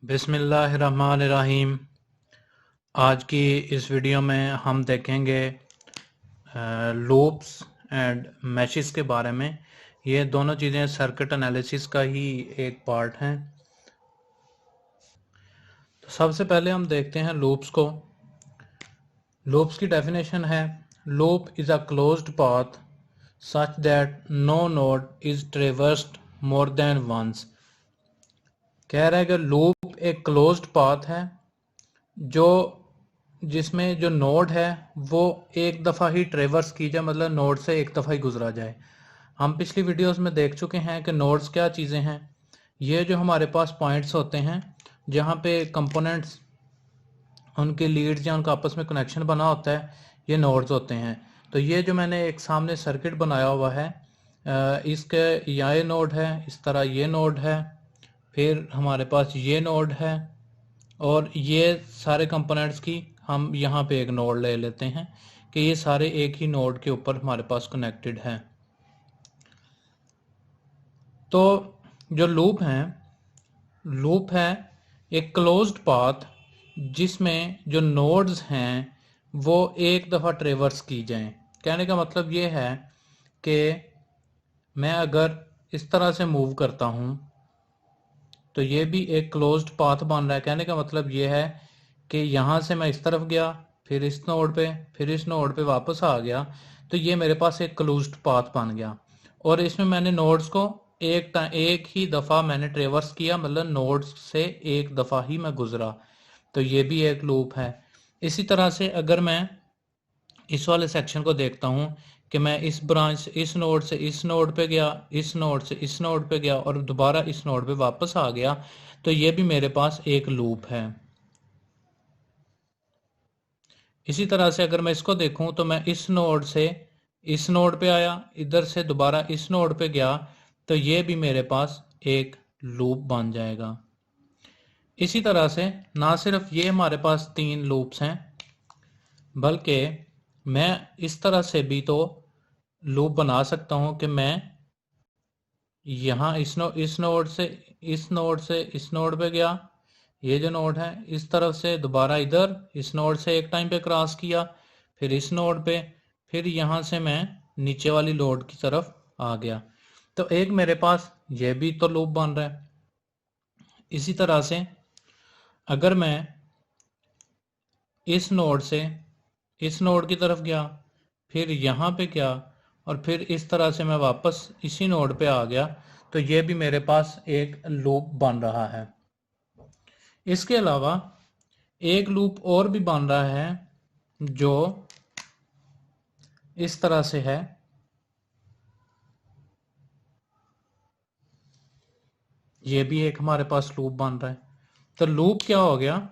बिस्मिल्लाहिर्रहमानिर्रहीम। आज की इस वीडियो में हम देखेंगे लूप्स एंड मैशेस के बारे में। ये दोनों चीज़ें सर्किट एनालिसिस का ही एक पार्ट हैं। तो सबसे पहले हम देखते हैं लूप्स को। लूप्स की डेफिनेशन है, loop is a closed path such that no node is traversed more than once. कह रहा है कि लूप एक क्लोज्ड पाथ है जिसमें जो नोड है वो एक दफ़ा ही ट्रेवर्स की जाए, मतलब नोड से एक दफ़ा ही गुजरा जाए। हम पिछली वीडियोस में देख चुके हैं कि नोड्स क्या चीज़ें हैं। ये जो हमारे पास पॉइंट्स होते हैं जहाँ पे कंपोनेंट्स, उनके लीड्स या उनका आपस में कनेक्शन बना होता है, ये नोड्स होते हैं। तो ये जो मैंने एक सामने सर्किट बनाया हुआ है, इसके यहाँ ये नोड है, इस तरह ये नोड है, फिर हमारे पास ये नोड है, और ये सारे कंपोनेंट्स की हम यहाँ पे एक नोड ले लेते हैं कि ये सारे एक ही नोड के ऊपर हमारे पास कनेक्टेड हैं। तो जो लूप है एक क्लोज्ड पाथ जिसमें जो नोड्स हैं वो एक दफ़ा ट्रेवर्स की जाएं। कहने का मतलब ये है कि मैं अगर इस तरह से मूव करता हूँ तो ये भी एक क्लोज्ड पाथ बन रहा है। कहने का मतलब ये है कि यहाँ से मैं इस तरफ गया, फिर इस नोड पे, फिर इस नोड पे वापस आ गया, तो ये मेरे पास एक क्लोज्ड पाथ बन गया। और इसमें मैंने नोड्स को एक ही दफ़ा मैंने ट्रेवर्स किया, मतलब नोड्स से एक दफ़ा ही मैं गुजरा, तो ये भी एक लूप है। इसी तरह से अगर मैं इस वाले सेक्शन को देखता हूँ कि मैं इस ब्रांच इस नोड से इस नोड पे गया, इस नोड से इस नोड पे गया और दोबारा इस नोड पे वापस आ गया, तो ये भी मेरे पास एक लूप है। इसी तरह से अगर मैं इसको देखूं तो मैं इस नोड से इस नोड पे आया, इधर से दोबारा इस नोड पे गया, तो ये भी मेरे पास एक लूप बन जाएगा। इसी तरह से ना सिर्फ ये हमारे पास 3 लूप्स हैं, बल्कि मैं इस तरह से भी तो लूप बना सकता हूं कि मैं यहाँ इस नोड से इस नोड पे गया, ये जो नोड है इस तरफ से दोबारा इधर इस नोड से एक टाइम पे क्रॉस किया, फिर इस नोड पे, फिर यहाँ से मैं नीचे वाली नोड की तरफ आ गया, तो एक मेरे पास ये भी तो लूप बन रहा है। इसी तरह से अगर मैं इस नोड से इस नोड की तरफ गया, फिर यहाँ पे गया, और फिर इस तरह से मैं वापस इसी नोड पे आ गया, तो ये भी मेरे पास एक लूप बन रहा है। इसके अलावा एक लूप और भी बन रहा है जो इस तरह से है। ये भी एक हमारे पास लूप बन रहा है। तो लूप क्या हो गया?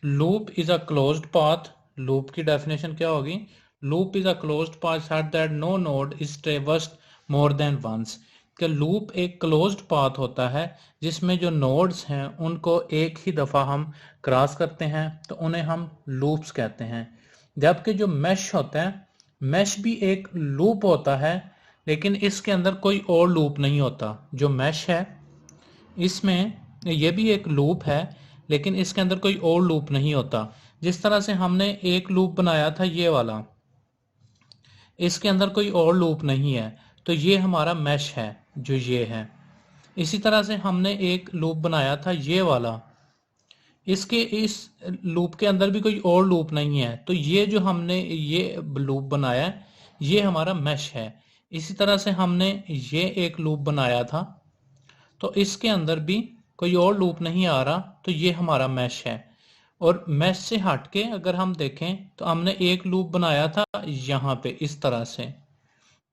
Loop is a closed path. Loop की डेफिनेशन क्या होगी? Loop is a closed path such that no node is traversed more than once. कि लूप एक क्लोज्ड पाथ होता है जिसमें जो नोड्स हैं उनको एक ही दफ़ा हम क्रॉस करते हैं, तो उन्हें हम लूप्स कहते हैं। जबकि जो मैश होता है, मैश भी एक लूप होता है, लेकिन इसके अंदर कोई और लूप नहीं होता। जो मैश है इसमें ये भी एक लूप है, लेकिन इसके अंदर कोई और लूप नहीं होता। जिस तरह से हमने एक लूप बनाया था ये वाला, इसके अंदर कोई और लूप नहीं है, तो ये हमारा मैश है जो ये है। इसी तरह से हमने एक लूप बनाया था ये वाला, इसके इस लूप के अंदर भी कोई और लूप नहीं है, तो ये जो हमने ये लूप बनाया है ये हमारा मैश है। इसी तरह से हमने ये एक लूप बनाया था, तो इसके अंदर भी कोई और लूप नहीं आ रहा, तो ये हमारा मैश है। और मैश से हट के अगर हम देखें तो हमने एक लूप बनाया था यहाँ पे इस तरह से,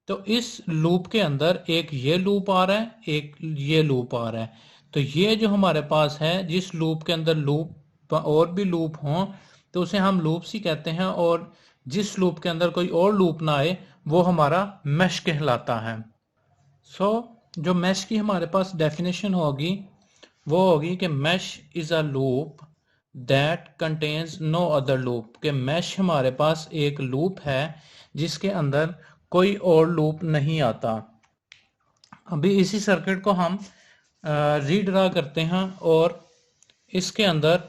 तो इस लूप के अंदर एक ये लूप आ रहा है, एक ये लूप आ रहा है। तो ये जो हमारे पास है, जिस लूप के अंदर लूप और भी लूप हों तो उसे हम लूप्स ही कहते हैं, और जिस लूप के अंदर कोई और लूप ना आए वो हमारा मैश कहलाता है। सो जो मैश की हमारे पास डेफिनेशन होगी वो होगी कि mesh is a loop that contains no other loop. कि मैश हमारे पास एक लूप है जिसके अंदर कोई और लूप नहीं आता। अभी इसी सर्किट को हम रीड्रा करते हैं और इसके अंदर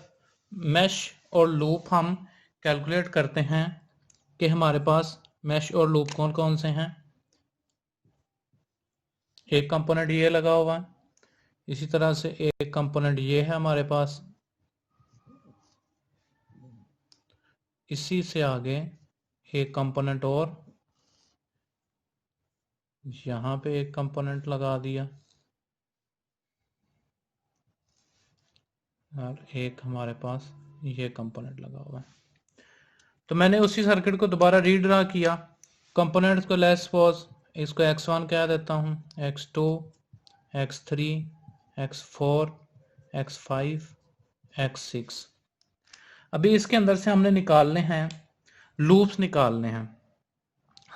मैश और लूप हम कैलकुलेट करते हैं कि हमारे पास मैश और लूप कौन कौन से हैं। एक कंपोनेंट ये लगा हुआ है, इसी तरह से एक कंपोनेंट ये है हमारे पास, इसी से आगे एक कंपोनेंट और यहाँ पे एक कंपोनेंट लगा दिया और एक हमारे पास ये कंपोनेंट लगा हुआ है। तो मैंने उसी सर्किट को दोबारा रीड्रा किया, कंपोनेंट्स को लेट्स सपोज इसको x1 कह देता हूँ, x2, x3, x4, x5, x6। अभी इसके अंदर से हमने निकालने हैं लूप्स निकालने हैं।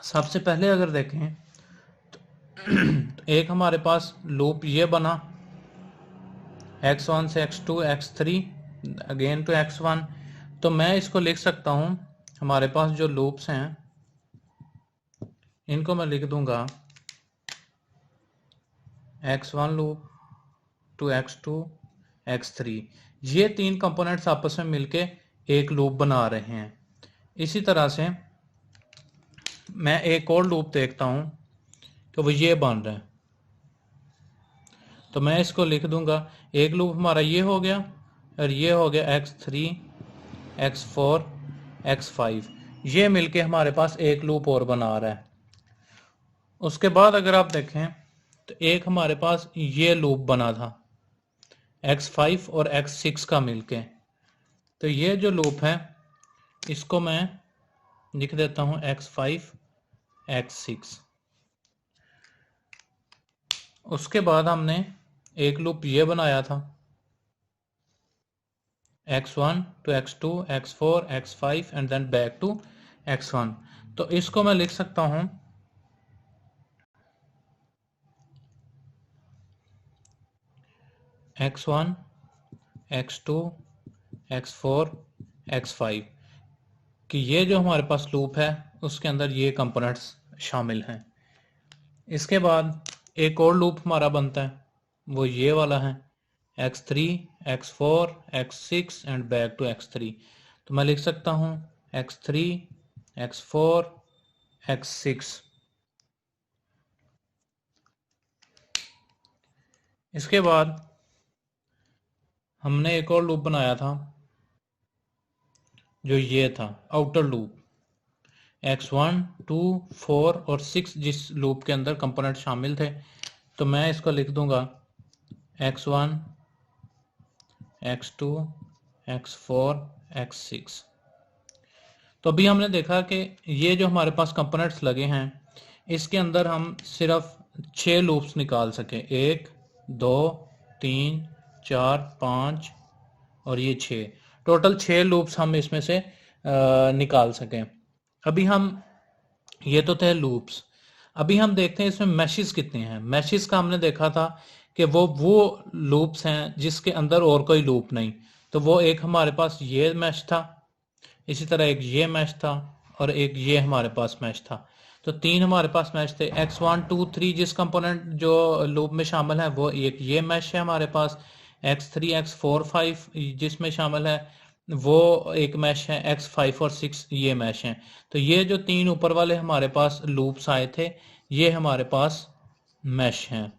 सबसे पहले अगर देखें तो एक हमारे पास लूप ये बना x1 से x2 x3 again to x1। तो मैं इसको लिख सकता हूं, हमारे पास जो लूप्स हैं इनको मैं लिख दूंगा x1 loop to x2 x3। ये तीन कंपोनेंट्स आपस में मिलके एक लूप बना रहे हैं। इसी तरह से मैं एक और लूप देखता हूं कि वो ये बन रहा है, तो मैं इसको लिख दूंगा, एक लूप हमारा ये हो गया और ये हो गया x3 x4 x5, ये मिलके हमारे पास एक लूप और बना रहा है। उसके बाद अगर आप देखें तो एक हमारे पास ये लूप बना था x5 और x6 का मिलके, तो ये जो लूप है इसको मैं लिख देता हूं x5 x6। उसके बाद हमने एक लूप ये बनाया था x1 to x2 x4 x5 and then back to x1। तो इसको मैं लिख सकता हूं x1 x2 x4 x5 कि ये जो हमारे पास लूप है उसके अंदर ये कंपोनेंट्स शामिल हैं। इसके बाद एक और लूप हमारा बनता है, वो ये वाला है x3 x4 x6 and back to x3। तो मैं लिख सकता हूं x3 x4 x6। इसके बाद हमने एक और लूप बनाया था जो ये था आउटर लूप x1 2 4 और 6, जिस लूप के अंदर कंपोनेंट शामिल थे। तो मैं इसको लिख दूंगा x1 x2 x4 x6। तो अभी हमने देखा कि ये जो हमारे पास कंपोनेंट्स लगे हैं इसके अंदर हम सिर्फ 6 लूप्स निकाल सके, 1 2 3 4 5 और ये 6, टोटल 6 लूप्स हम इसमें से निकाल सकें। अभी हम, ये तो थे लूप्स, अभी हम देखते हैं इसमें मैशेस कितने हैं। मैशेस का हमने देखा था कि वो लूप्स हैं जिसके अंदर और कोई लूप नहीं। तो वो एक हमारे पास ये मैश था, इसी तरह एक ये मैश था और एक ये हमारे पास मैश था। तो 3 हमारे पास मैश थे। x1 2 3 जिस कंपोनेंट जो लूप में शामिल है वो एक ये मैश है हमारे पास। x3 x4 5 जिसमें शामिल है वो एक मैश है। x5 और 6 ये मैश हैं। तो ये जो 3 ऊपर वाले हमारे पास लूप्स आए थे ये हमारे पास मैश हैं।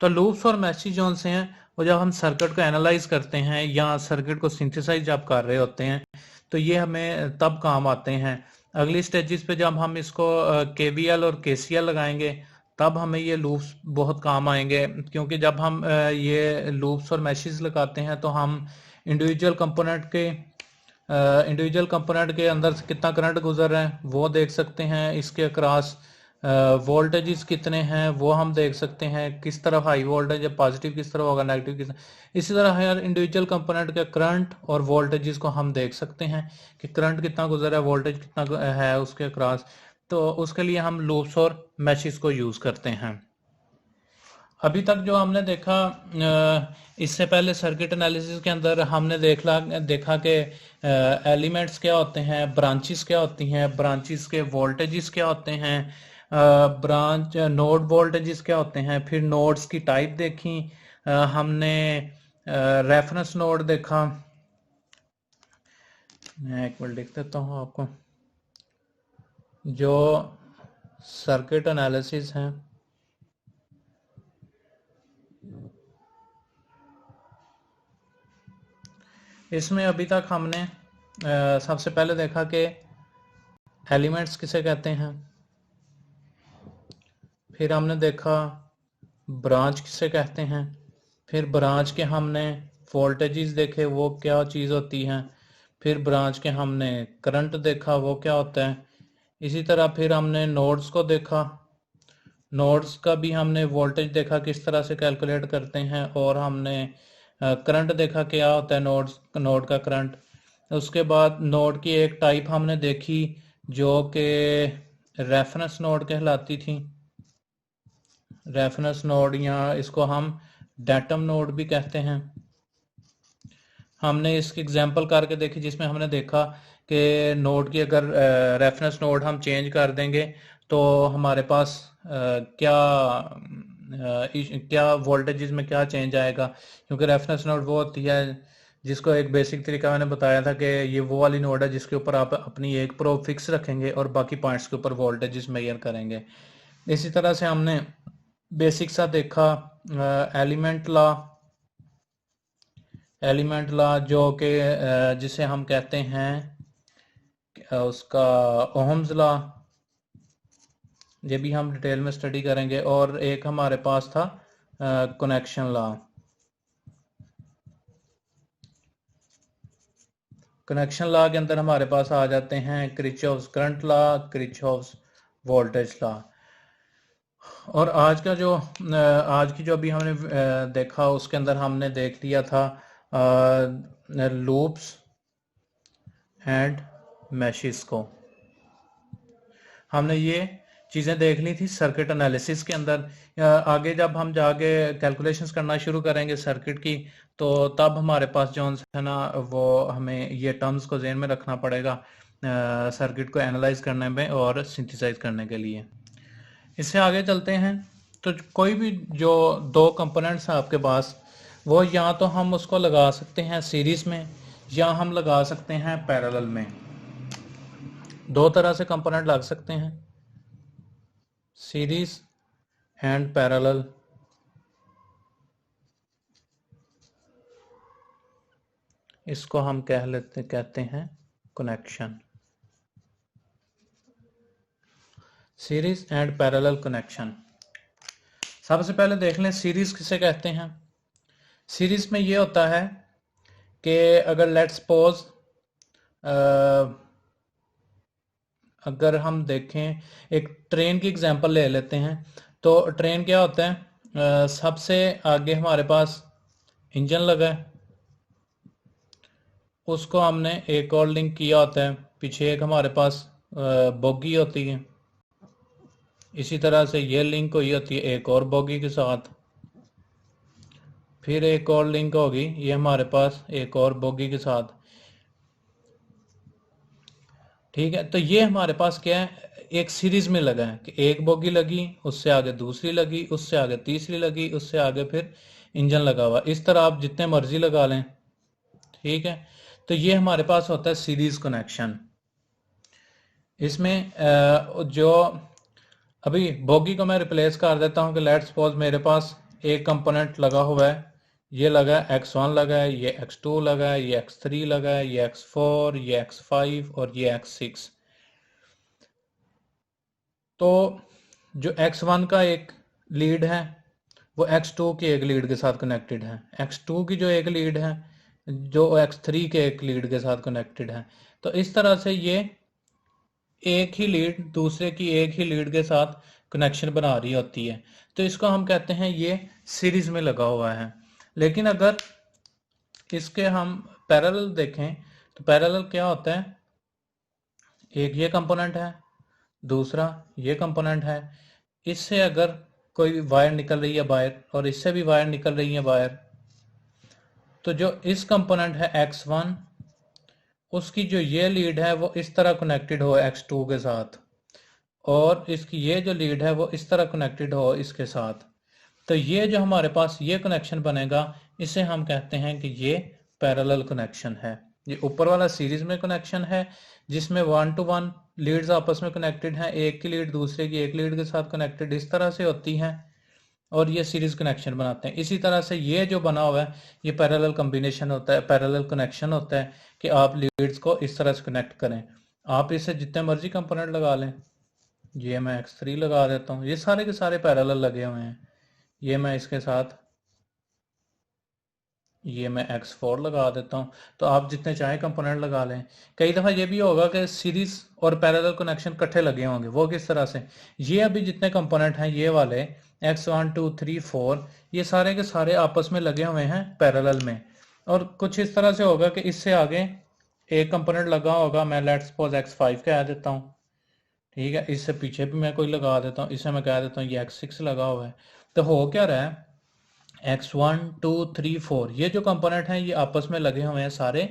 तो लूप्स और मैशेज जोन से हैं वो जब हम सर्किट को एनालाइज करते हैं या सर्किट को सिंथेसाइज जब कर रहे होते हैं तो ये हमें तब काम आते हैं। अगली स्टेजेस पे जब हम इसको KVL और KCL लगाएंगे तब हमें ये लूप्स बहुत काम आएंगे, क्योंकि जब हम ये लूप्स और मैशेज लगाते हैं तो हम इंडिविजुअल कंपोनेंट के अंदर से कितना करंट गुजर रहा है वो देख सकते हैं, इसके अक्रॉस वोल्टेजेस कितने हैं वो हम देख सकते हैं, किस तरफ हाई वोल्टेज है, पॉजिटिव किस तरफ होगा, नेगेटिव किस तरफ। इसी तरह हर इंडिविजुअल कंपोनेंट के करंट और वोल्टेजेस को हम देख सकते हैं कि करंट कितना गुजर है, वोल्टेज कितना है उसके अक्रॉस। तो उसके लिए हम लूप्स और मैशेस को यूज करते हैं। अभी तक जो हमने देखा, इससे पहले सर्किट एनालिसिस के अंदर हमने देखा कि एलिमेंट्स क्या होते हैं, ब्रांचेस क्या होती हैं, ब्रांचेस के वोल्टेजेस क्या होते हैं, ब्रांच नोड वोल्टेजेस क्या होते हैं, फिर नोड्स की टाइप देखी, हमने रेफरेंस नोड देखा। मैं एक मिनट लिख देता हूँ आपको। जो सर्किट एनालिसिस है, इसमें अभी तक हमने सबसे पहले देखा कि एलिमेंट्स किसे कहते हैं, फिर हमने देखा ब्रांच किसे कहते हैं, फिर ब्रांच के हमने वोल्टेजेस देखे वो क्या चीज़ होती हैं, फिर ब्रांच के हमने करंट देखा वो क्या होता है। इसी तरह फिर हमने नोड्स को देखा, नोड्स का भी हमने वोल्टेज देखा किस तरह से कैलकुलेट करते हैं, और हमने करंट देखा क्या होता है नोड का करंट। उसके बाद नोड की एक टाइप हमने देखी जो कि रेफरेंस नोड कहलाती थी। रेफरेंस नोड या इसको हम डेटम नोड भी कहते हैं। हमने इसकी एग्जांपल करके देखी जिसमें हमने देखा कि नोड की अगर रेफरेंस नोड हम चेंज कर देंगे तो हमारे पास क्या वोल्टेजेस में क्या चेंज आएगा, क्योंकि रेफरेंस नोड वो होती है जिसको एक बेसिक तरीका मैंने बताया था कि ये वो वाली नोड है जिसके ऊपर आप अपनी एक प्रोब फिक्स रखेंगे और बाकी पॉइंट्स के ऊपर वोल्टेजेस मेजर करेंगे। इसी तरह से हमने बेसिक सा देखा एलिमेंट लॉ, एलिमेंट लॉ जो कि जिसे हम कहते हैं उसका ओहम्स लॉ, ये भी हम डिटेल में स्टडी करेंगे। और एक हमारे पास था कनेक्शन लॉ। कनेक्शन लॉ के अंदर हमारे पास आ जाते हैं Kirchhoff's current law, Kirchhoff's voltage law. और आज का जो आज की जो अभी हमने देखा उसके अंदर हमने देख लिया था लूप्स एंड मैशेस को। हमने ये चीज़ें देख ली थी सर्किट एनालिसिस के अंदर। आगे जब हम जाके कैलकुलेशंस करना शुरू करेंगे सर्किट की तो तब हमारे पास जो है ना वो हमें ये टर्म्स को ज़हन में रखना पड़ेगा सर्किट को एनालाइज करने में और सिंथेसाइज करने के लिए। इससे आगे चलते हैं तो कोई भी जो दो कंपोनेंट्स हैं आपके पास वो या तो हम उसको लगा सकते हैं सीरीज में या हम लगा सकते हैं पैरेलल में। दो तरह से कंपोनेंट लग सकते हैं, सीरीज एंड पैरेलल। इसको हम कहते हैं connection, series and parallel connection. सबसे पहले देख लें सीरीज किसे कहते हैं। सीरीज में ये होता है कि अगर लेट्स सपोज अगर हम देखें एक ट्रेन की एग्जांपल ले लेते हैं तो ट्रेन क्या होता है सबसे आगे हमारे पास इंजन लगा है, उसको हमने एक और लिंक किया होता है, पीछे एक हमारे पास बोगी होती है, इसी तरह से ये लिंक हुई होती है एक और बोगी के साथ, फिर एक और लिंक होगी ये हमारे पास एक और बोगी के साथ। ठीक है, तो ये हमारे पास क्या है एक सीरीज में लगा है कि एक बोगी लगी, उससे आगे दूसरी लगी, उससे आगे तीसरी लगी, उससे आगे फिर इंजन लगा हुआ। इस तरह आप जितने मर्जी लगा लें। ठीक है, तो ये हमारे पास होता है सीरीज कनेक्शन। इसमें जो अभी बोगी को मैं रिप्लेस कर देता हूँ कि लेट्स सपोज मेरे पास एक कंपोनेंट लगा हुआ है, ये लगा है x1 लगा है, ये x2 लगा है, ये x3 लगा है, ये x4, ये x5 और ये x6। तो जो x1 का एक लीड है वो x2 की एक लीड के साथ कनेक्टेड है, x2 की जो एक लीड है जो x3 के एक लीड के साथ कनेक्टेड है। तो इस तरह से ये एक ही लीड दूसरे की एक ही लीड के साथ कनेक्शन बना रही होती है, तो इसको हम कहते हैं ये सीरीज में लगा हुआ है। लेकिन अगर इसके हम पैरेलल देखें तो पैरेलल क्या होता है, एक ये कंपोनेंट है, दूसरा ये कंपोनेंट है, इससे अगर कोई वायर निकल रही है बाहर और इससे भी वायर निकल रही है बाहर, तो जो इस कंपोनेंट है x1 उसकी जो ये लीड है वो इस तरह कनेक्टेड हो x2 के साथ, और इसकी ये जो लीड है वो इस तरह कनेक्टेड हो इसके साथ। तो ये जो हमारे पास ये कनेक्शन बनेगा, इसे हम कहते हैं कि ये पैरेलल कनेक्शन है। ये ऊपर वाला सीरीज में कनेक्शन है जिसमें 1 to 1 लीड्स आपस में कनेक्टेड हैं, एक की लीड दूसरे की एक लीड के साथ कनेक्टेड इस तरह से होती हैं और ये सीरीज कनेक्शन बनाते हैं। इसी तरह से ये जो बना हुआ है ये पैरेलल कॉम्बिनेशन होता है, पैरेलल कनेक्शन होता है कि आप लीड्स को इस तरह से कनेक्ट करें। आप इसे जितने मर्जी कंपोनेंट लगा लें। ये मैं X3 लगा देता हूँ, ये सारे के सारे पैरेलल लगे हुए हैं। ये मैं इसके साथ ये मैं X4 लगा देता हूँ। तो आप जितने चाहे कंपोनेंट लगा लें। कई दफ़ा ये भी होगा कि सीरीज और पैरेलल कनेक्शन इकट्ठे लगे होंगे। वो किस तरह से, ये अभी जितने कंपोनेंट हैं ये वाले X1 2 3 4 ये सारे के सारे आपस में लगे हुए हैं पैरेलल में। और कुछ इस तरह से होगा कि इससे आगे एक कंपोनेंट लगा होगा, मैं लेट्स सपोज X5 कह देता हूँ, ठीक है। इससे पीछे भी मैं कोई लगा देता हूँ, इसे मैं कह देता हूँ ये X6 लगा हुआ है। तो हो क्या रहा है, X1 2 3 4 ये जो कंपोनेंट हैं ये आपस में लगे हुए हैं सारे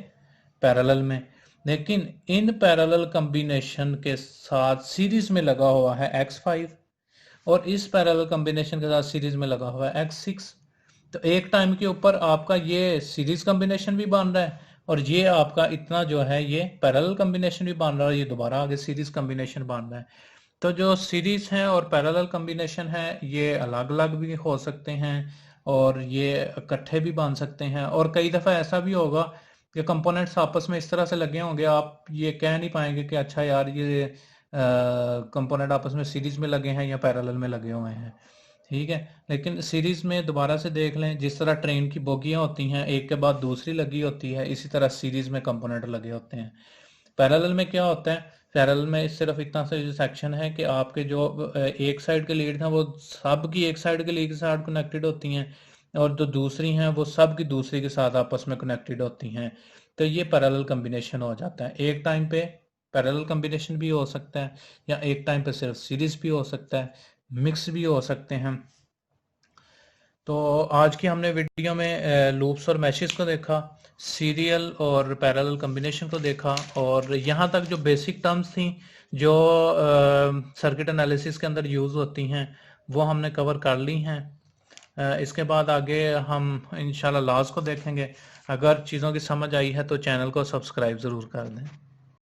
पैरेलल में, लेकिन इन पैरेलल कॉम्बिनेशन के साथ सीरीज में लगा हुआ है X5 और इस पैरेलल कॉम्बिनेशन के साथ सीरीज में लगा हुआ है X6। तो एक टाइम के ऊपर आपका ये सीरीज कॉम्बिनेशन भी बन रहा है और ये आपका इतना जो है ये पैरेलल कॉम्बिनेशन भी बन रहा है, ये दोबारा आगे सीरीज कॉम्बिनेशन बन रहा है। तो जो सीरीज है और पैरेलल कॉम्बिनेशन है ये अलग अलग भी हो सकते हैं और ये इकट्ठे भी बन सकते हैं। और कई दफ़ा ऐसा भी होगा कि कंपोनेंट्स आपस में इस तरह से लगे होंगे, आप ये कह नहीं पाएंगे कि अच्छा यार ये कंपोनेंट आपस में सीरीज में लगे हैं या पैरेलल में लगे हुए हैं, ठीक है। लेकिन सीरीज में दोबारा से देख लें, जिस तरह ट्रेन की बोगियां होती हैं एक के बाद दूसरी लगी होती है, इसी तरह सीरीज में कंपोनेंट लगे होते हैं। पैरेलल में क्या होता है, पैरेलल में सिर्फ इतना सा जो सेक्शन है कि आपके जो एक साइड के लीड हैं वो सब की एक साइड के लीड के साथ कनेक्टेड होती हैं और जो दूसरी हैं वो सब की दूसरी के साथ आपस में कनेक्टेड होती हैं। तो ये पैरेलल कॉम्बिनेशन हो जाता है। एक टाइम पे पैरेलल कॉम्बिनेशन भी हो सकता है या एक टाइम पे सिर्फ सीरीज भी हो सकता है, मिक्स भी हो सकते हैं। तो आज की हमने वीडियो में लूप्स और मैशेस को देखा, सीरियल और पैरेलल कॉम्बिनेशन को देखा और यहाँ तक जो बेसिक टर्म्स थी जो सर्किट एनालिसिस के अंदर यूज़ होती हैं वो हमने कवर कर ली हैं। इसके बाद आगे हम इंशाल्लाह लॉज को देखेंगे। अगर चीज़ों की समझ आई है तो चैनल को सब्सक्राइब ज़रूर कर दें।